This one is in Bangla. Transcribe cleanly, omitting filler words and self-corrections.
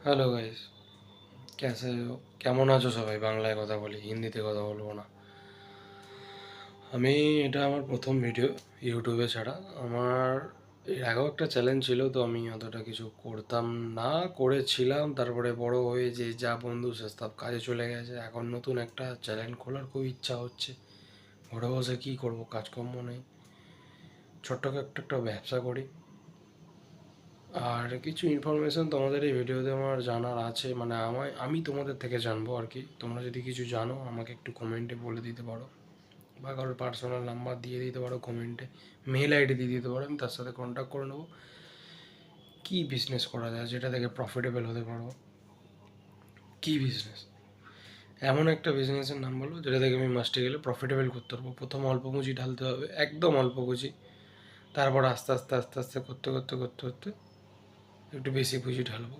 হ্যালো গাইস, कैसे हो? কেমন আছো সবাই? বাংলায় কথা বলি, হিন্দিতে কথা বলবো না। আমি এটা আমার প্রথম ভিডিও ইউটিউবে ছাড়া। আমার এর আগেও একটা চ্যালেঞ্জ ছিল, তো আমি অতটা কিছু করতাম না, করেছিলাম। তারপরে বড় হয়ে যে যা বন্ধু সে সব কাজে চলে গেছে। এখন নতুন একটা চ্যানেল খোলার খুব ইচ্ছা হচ্ছে। ঘরে বসে কী করবো, কাজকর্ম নেই, ছোট্ট একটা ব্যবসা করি। আর কিছু ইনফরমেশন তোমাদের এই ভিডিওতে আমার জানার আছে, মানে আমি তোমাদের থেকে জানবো আর কি। তোমরা যদি কিছু জানো আমাকে একটু কমেন্টে বলে দিতে পারো, বা কারোর পার্সোনাল নাম্বার দিয়ে দিতে পারো কমেন্টে, মেল আইডি দিয়ে দিতে পারো, আমি তার সাথে কন্ট্যাক্ট করে নেবো। কী বিজনেস করা যায় যেটা থেকে প্রফিটেবল হতে পারবো? কী বিজনেস? এমন একটা বিজনেসের নাম বলো যেটা থেকে আমি মাস্টে গেলে প্রফিটেবল করতে পারবো। প্রথম অল্প পুঁজি ঢালতে হবে, একদম অল্প পুঁজি। তারপর আস্তে আস্তে করতে করতে একটু বেশি পুঁজি ঢালবো।